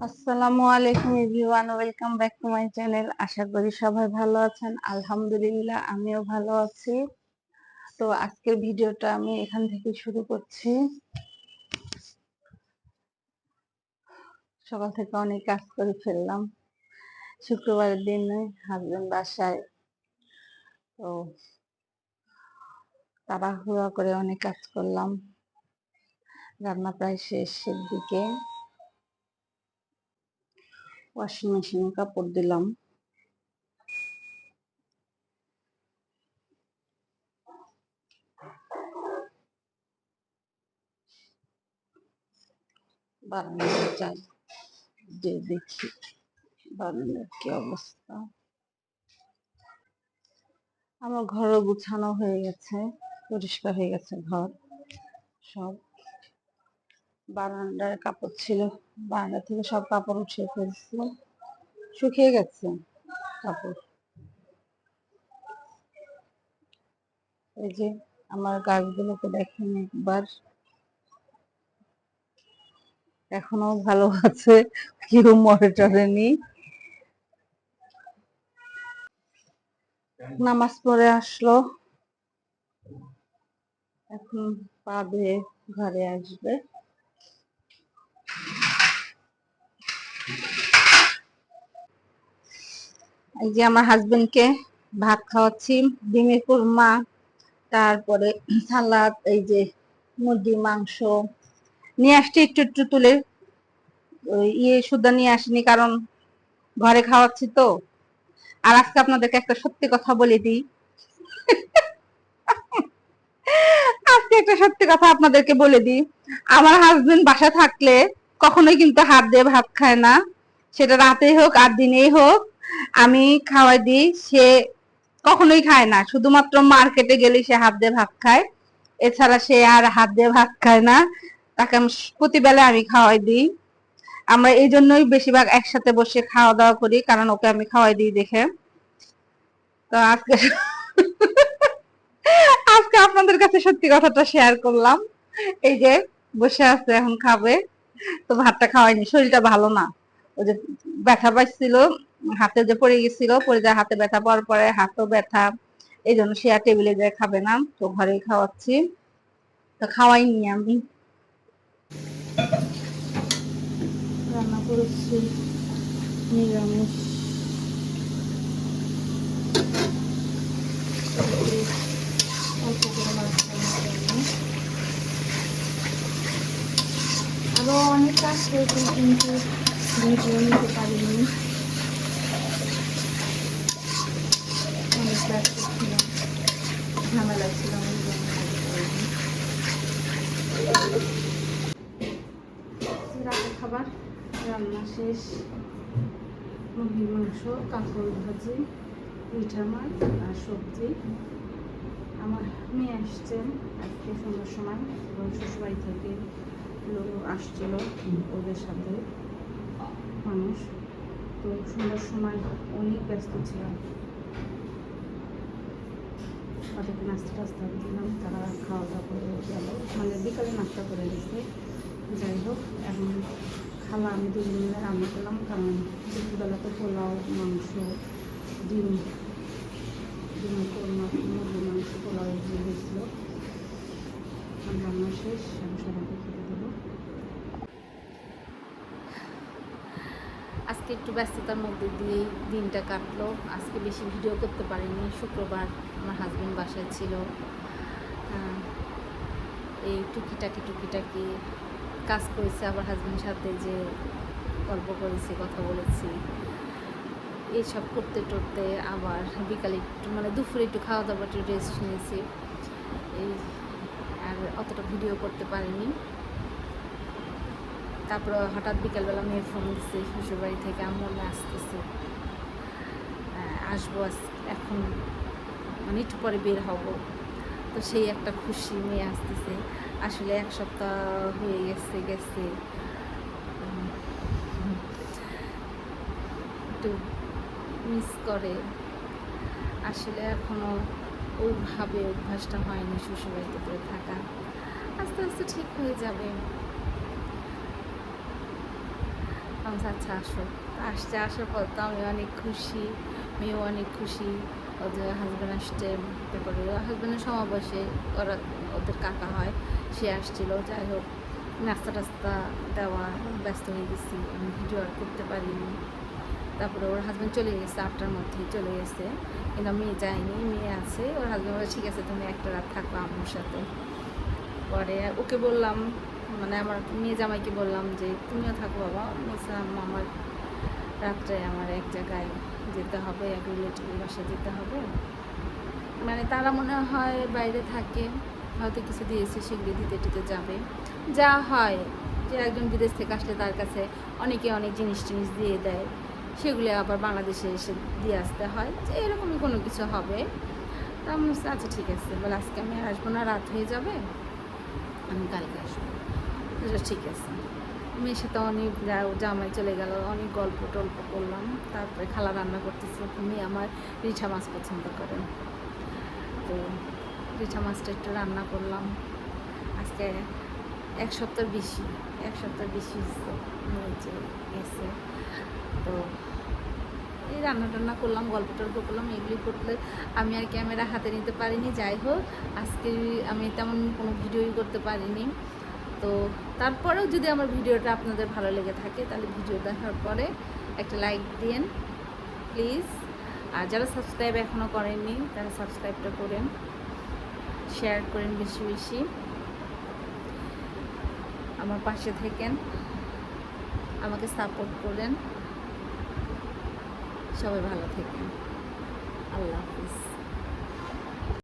আসসালামু আলাইকুম everyone, welcome back to my channel. আশা করি সবাই ভালো আছেন। আলহামদুলিল্লাহ, আমিও ভালো আছি। তো আজকের ভিডিওটা আমি এখান থেকে শুরু করছি। সকাল থেকে অনেক কাজ করে ফেললাম। শুক্রবারের দিন হাজবেন্ড বাসায়, তো তাড়াহুড়া করে অনেক কাজ করলাম। রান্না প্রায় শেষের দিকে। ওয়াশিং মেশিনে কাপড় দিলাম। বারান্দায় যাই, যে দেখি বারান্দার কি অবস্থা। আমার ঘরও গুছানো হয়ে গেছে, পরিষ্কার হয়ে গেছে ঘর সব। বারান্দার কাপড় ছিল, বারান্দা থেকে সব কাপড় উঠিয়ে ফেলছি, শুকিয়ে গেছে কাপড়। এই যে আমার গাছগুলোকে দেখেন একবার, এখনো ভালো আছে, কেউ মরে টরেনি। নামাজ পড়ে আসলো, এখন পা ধুয়ে ঘরে আসবে। এই যে আমার হাজবেন্ডকে ভাত খাওয়াচ্ছি, ডিমের কুরমা, তারপরে সালাদ, এই যে মুরগির মাংস নিয়ে আসছি একটু একটু তুলে। সুদ্ধা নিয়ে আসিনি, কারণ ঘরে খাওয়াচ্ছি তো। আর আজকে আপনাদেরকে একটা সত্যি কথা বলে দিই, আজকে একটা সত্যি কথা আপনাদেরকে বলে দিই। আমার হাজবেন্ড বাসা থাকলে কখনোই কিন্তু হাত দিয়ে ভাত খায় না, সেটা রাতেই হোক আর দিনেই হোক। আমি খাওয়াই দিই, সে কখনোই খায় না। শুধুমাত্র মার্কেটে গেলে সে হাত দিয়ে ভাত খায়, এছাড়া সে আর হাত দিয়ে ভাত খায় না। তাকে আমি প্রতিবেলা আমি খাওয়াই দিই। আমরা এই জন্যই বেশিরভাগ একসাথে বসে খাওয়া দাওয়া করি, কারণ ওকে আমি খাওয়াই দিই দেখে। তো আজকে আজকে আপনাদের কাছে সত্যি কথাটা শেয়ার করলাম। এই যে বসে আছে, এখন খাবে। তো ভাতটা খাওয়াইনি, শরীরটা ভালো না। ওই যে ব্যথা পাইছিল হাতে, যে পড়ে গেছিল, পড়ে যায় হাতে, ব্যথা পাওয়ার পরে হাতও ব্যথা। এই জন্য সে আর টেবিলে যায় খাবে না, তো ঘরেই খাওয়াচ্ছি। তো খাওয়াইনি আমি। রান্না করেছি নিরামিষ, অল্প করে মাছ। আরো অনেক কাজ করেছি, কিন্তু ভিডিও নিতে পারিনি, অনেক ব্যস্ত ছিলাম, ঝামেলা ছিলাম। রাতের খাবার রান্না শেষ। মুরগির মাংস, কাঁকড় ভাজি, পিঠা মাছ আর সবজি। আমার মেয়ে আসছেন আজকে সন্ধ্যার সময়, এবং শ্বশুরবাড়ি থেকে লোক আসছিল ওদের সাথে মানুষ। তো সন্ধ্যার সময় অনেক ব্যস্ত ছিলাম, তাদেরকে নাস্তা টাস্তা দিলাম, তারা খাওয়া দাওয়া করে গেল, মানে বিকালে নাস্তা করে গেছে। যাই হোক, এখন খালা আমি দুজন মিলে রান্না করলাম, কারণ দুপুরবেলাতে পোলাও, মাংস, ডিমের কোরমা, মুরগির মাংস, পোলাও দিয়ে গেছিল। রান্না শেষ, আমি সবাইকে খেতে দেবো। আজকে একটু ব্যস্ততার মধ্যে দিয়েই দিনটা কাটলো। আজকে বেশি ভিডিও করতে পারিনি, শুক্রবার আমার হাজবেন্ড বাসায় ছিল। এই টুকিটাকি কাজ করেছে, আবার হাজবেন্ডের সাথে যে গল্প করেছি, কথা বলেছি, এইসব করতে টরতে আবার বিকালে একটু, মানে দুপুরে একটু খাওয়া দাওয়া, একটু রেস্ট নিয়েছি। এই আর অতটা ভিডিও করতে পারিনি। তারপর হঠাৎ বিকালবেলা মেয়ে ফোন দিচ্ছে শ্বশুরবাড়ি থেকে, আম্মু আসতেছে, আসবো এখন, মানে একটু পরে বের হব। তো সেই একটা খুশি, মেয়ে আসতেছে। আসলে এক সপ্তাহ হয়ে গেছে একটু মিস করে। আসলে এখনো ওইভাবে অভ্যাসটা হয়নি শ্বশুরবাড়িতে করে থাকা। আস্তে আস্তে ঠিক হয়ে যাবে। আমি আচ্ছা আসো। আসছে, আসার পর তো আমি অনেক খুশি, মেয়েও অনেক খুশি। ওদের হাজব্যান্ড আসছে, তারপরে হাজব্যান্ডের সমাবেশে ওরা ওদের কাকা হয়, সে আসছিল। যাই হোক, নাস্তা টাস্তা দেওয়া ব্যস্ত হয়ে গেছি, আমি ভিডিও আর করতে পারিনি। তারপরে ওর হাজব্যান্ড চলে গেছে, 8টার মধ্যেই চলে গেছে, কিন্তু মেয়ে যায়নি, মেয়ে আছে। ওর হাজব্যান্ড বলে ঠিক আছে তুমি একটা রাত থাকো আম্মুর সাথে। পরে ওকে বললাম, মানে আমার মেয়ে জামাইকে বললাম যে তুমিও থাকো বাবা। বলছে আম্মু আমার রাত্রে আমার এক জায়গায় যেতে হবে, এক রিলেটিভের বাসায় যেতে হবে। মানে তারা মনে হয় বাইরে থাকে, হয়তো কিছু দিয়েছে সেগুলি দিতে টিতে যাবে। যা হয় যে একজন বিদেশ থেকে আসলে তার কাছে অনেকে অনেক জিনিস টিনিস দিয়ে দেয়, সেগুলো আবার বাংলাদেশে এসে দিয়ে আসতে হয়, যে এরকমই কোনো কিছু হবে। তা আমি বলছি আচ্ছা ঠিক আছে, বলে আজকে আমি আর আসবো না, রাত হয়ে যাবে, আমি কালকে আসবো। ঠিক আছে। মেয়ের সাথে অনেক জামাই চলে গেল, অনেক গল্প টল্প করলাম। তারপরে খালা রান্না করতেছে, মেয়ে আমার রিঠা মাছ পছন্দ করে, তো রিঠা মাছটা একটু রান্না করলাম। আজকে 1 সপ্তাহ বেশি নিয়েছে গেছে, তো এই রান্না টান্না করলাম, গল্প টল্প করলাম। এগুলি করলে আমি আর ক্যামেরা হাতে নিতে পারিনি। যাই হোক, আজকে আমি তেমন কোনো ভিডিওই করতে পারিনি। তো তারপরেও যদি আমার ভিডিওটা আপনাদের ভালো লেগে থাকে, তাহলে ভিডিও দেখার পরে একটা লাইক দিন প্লিজ। আর যারা সাবস্ক্রাইব এখনও করেননি তারা সাবস্ক্রাইবটা করেন, শেয়ার করেন বেশি বেশি, আমার পাশে থাকেন, আমাকে সাপোর্ট করেন। সবাই ভালো থাকেন। আল্লাহ হাফিজ।